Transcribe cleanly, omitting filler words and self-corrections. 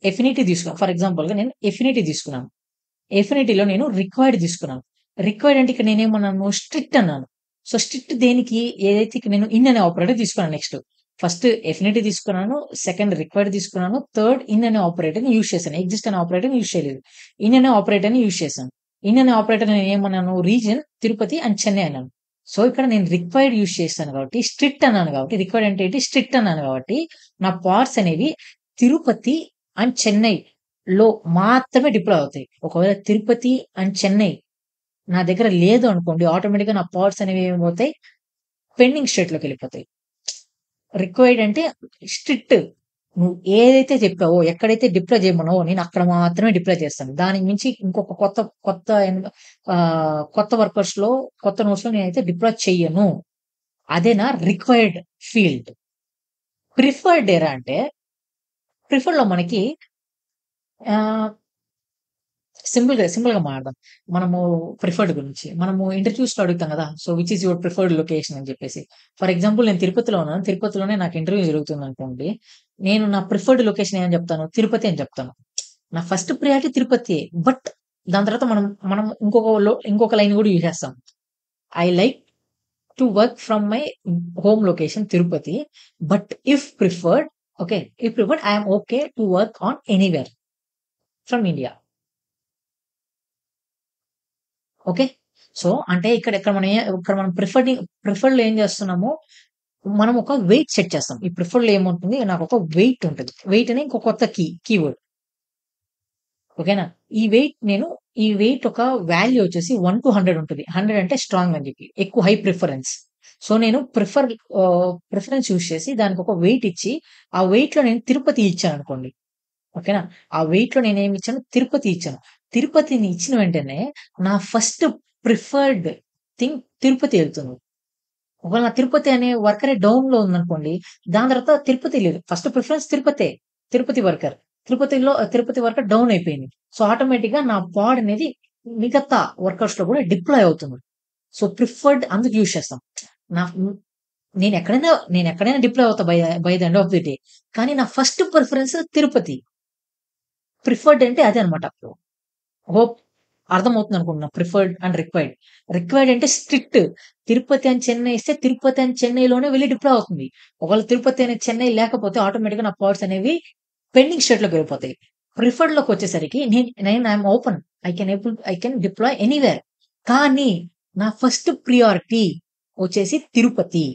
Affinity తీసుకున్నాను. For ఎగ్జాంపుల్‌గా నేను ఎఫినిటీ తీసుకున్నాను. ఎఫినిటీలో నేను రిక్వైర్డ్ తీసుకున్నాను. రిక్వైర్డ్ అంటే ఇక్కడ నేనేమన్నాను? స్ట్రిక్ట్ అన్నాను. సో, స్ట్రిక్ట్ దేనికి? ఏదైతే ఇక్కడ నేను ఇన్ అనే ఆపరేటర్ తీసుకున్నాను నెక్స్ట్. ఫస్ట్ ఎఫినిటీ తీసుకున్నాను. సెకండ్ రిక్వైర్డ్ తీసుకున్నాను. థర్డ్ ఇన్ అనే ఆపరేటర్‌ని యూజ్ చేశాను. ఎగ్జిస్ట్ అనే ఆపరేటర్‌ని యూజ్ చేయలేదు. ఇన్ అనే ఆపరేటర్‌ని యూజ్ చేశాను. ఇన్ అనే ఆపరేటర్ నేనేమన్నాను? రీజియన్ తిరుపతి అండ్ చెన్నై అన్నాను. సో, ఇక్కడ నేను రిక్వైర్డ్ యూజ్ చేశాను కాబట్టి, స్ట్రిక్ట్ అన్నాను కాబట్టి, రిక్వైర్డ్ అంటే ఏంటి? స్ట్రిక్ట్ అన్నాను కాబట్టి, నా పార్ట్స్ అనేవి తిరుపతి అండ్ చెన్నైలో మాత్రమే డిప్లాయ్ అవుతాయి. ఒకవేళ తిరుపతి అండ్ చెన్నై నా దగ్గర లేదు అనుకోండి, ఆటోమేటిక్‌గా నా పార్ట్స్ అనేవి ఏమైపోతాయి? పెండింగ్ స్టేట్‌లోకెళ్ళిపోతాయి. రిక్వైర్డ్ అంటే స్ట్రిక్ట్. నువ్వు ఏదైతే చెప్పావో, ఎక్కడైతే డిప్లాయ్ చేయమన్నావో నేను అక్కడ మాత్రమే డిప్లాయ్ చేస్తాను. దానికి మించి ఇంకొక కొత్త కొత్త కొత్త వర్కర్స్‌లో, కొత్త నోడ్స్‌లో నేనైతే డిప్లాయ్ చెయ్యను. అదే నా రిక్వైర్డ్ ఫీల్డ్. ప్రిఫర్డ్ ఎరా అంటే, ప్రిఫర్డ్‌లో మనకి ఆహ్, సింపుల్‌గా మాట్లాడదాం. మనము ప్రిఫర్డ్ గురించి. మనము ఇంటర్‌వ్యూస్‌లో అడుగుతాం గదా! So, which is your preferred location అని జెప్పేసి. ఫర్ ఎగ్జాంపుల్ నేను తిరుపతిలో ఉన్నాను. తిరుపతిలోనే నాకు ఇంటర్వ్యూ జరుగుతుందనుకోండి. నేను నా ప్రిఫర్డ్ లొకేషన్ ఏమని జెప్తాను? తిరుపతి అని జెప్తాను. నా ఫస్ట్ ప్రయారిటీ తిరుపతియే. బట్ దాని తర్వాత మనం ఇంకొక లైన్ గూడా యూజ్ చేస్తాం. I like to work from my home location Tirupati. But if preferred okay. If preferred I am okay to work on anywhere from India. Okay. So, అంటే ఇక్కడ మనం ప్రిఫర్డ్‌లో ఏం చేస్తున్నాము, మనం ఒక వెయిట్ సెట్ చేస్తాం. ఈ ప్రిఫర్డ్‌లో ఏముంటుంది, నాకొక వెయిట్ ఉంటది. వెయిట్ అనే ఇంకో కొత్త కీవర్డ్. ఓకేనా? ఈ వెయిట్ ఒక వాల్యూ వచ్చేసి 1-100 ఉంటది. 100 అంటే స్ట్రాంగ్ అని చెప్పి. ఎక్కువ హై ప్రిఫరెన్స్. సో, నేను ప్రిఫరెన్స్ యూజ్ చేసి దానికొక వెయిట్ ఇచ్చి, ఆ వెయిట్‌లో నేను తిరుపతి ఇచ్చాననుకోండి. ఓకేనా? ఆ వెయిట్‌లో నేనేమిచ్చాను, తిరుపతి ఇచ్చాను. తిరుపతిని ఇచ్చిన వెంటనే నా ఫస్ట్ ప్రిఫర్డ్ థింగ్ తిరుపతి ఎళ్తుంది. ఒకవేళ నా తిరుపతి అనే వర్కరే డౌన్‌లో ఉందనుకోండి, దాని తర్వాత తిరుపతి లేదు. ఫస్ట్ ప్రిఫరెన్స్ తిరుపతే. Tirupati worker. Tirupati worker down అయిపోయింది. సో, ఆటోమేటిక్‌గా నా పాడ్ అనేది మిగతా వర్కర్స్‌లో కూడా డిప్లాయ్ అవుతుంది. సో, ప్రిఫర్డ్ అందుకు యూజ్ చేస్తాం. నా హ్మ్, నేనెక్కడైనా డిప్లాయ్ అవుతా by the end of the day. కానీ నా ఫస్ట్ ప్రిఫరెన్స్ తిరుపతి. ప్రిఫర్డ్ అంటే అదే అన్నమాట. హోప్ అర్థమవుతుందనుకుంటున్నా. Preferred and required. రిక్వైర్డ్ అంటే స్ట్రిక్ట్. తిరుపతి అండ్ చెన్నై ఇస్తే తిరుపతి అండ్ చెన్నైలోనే వెళ్లి డిప్లాయ్ అవుతుంది. ఒకవేళ తిరుపతి అనేది చెన్నై లేకపోతే ఆటోమేటిక్‌గా నా పార్ట్స్ అనేవి పెండింగ్ స్టేట్‌లోకి వెళ్ళిపోతాయి. ప్రిఫర్డ్‌లోకొచ్చేసరికి నేను I am open. I can deploy anywhere. కానీ నా ఫస్ట్ ప్రియారిటీ వచ్చేసి తిరుపతి.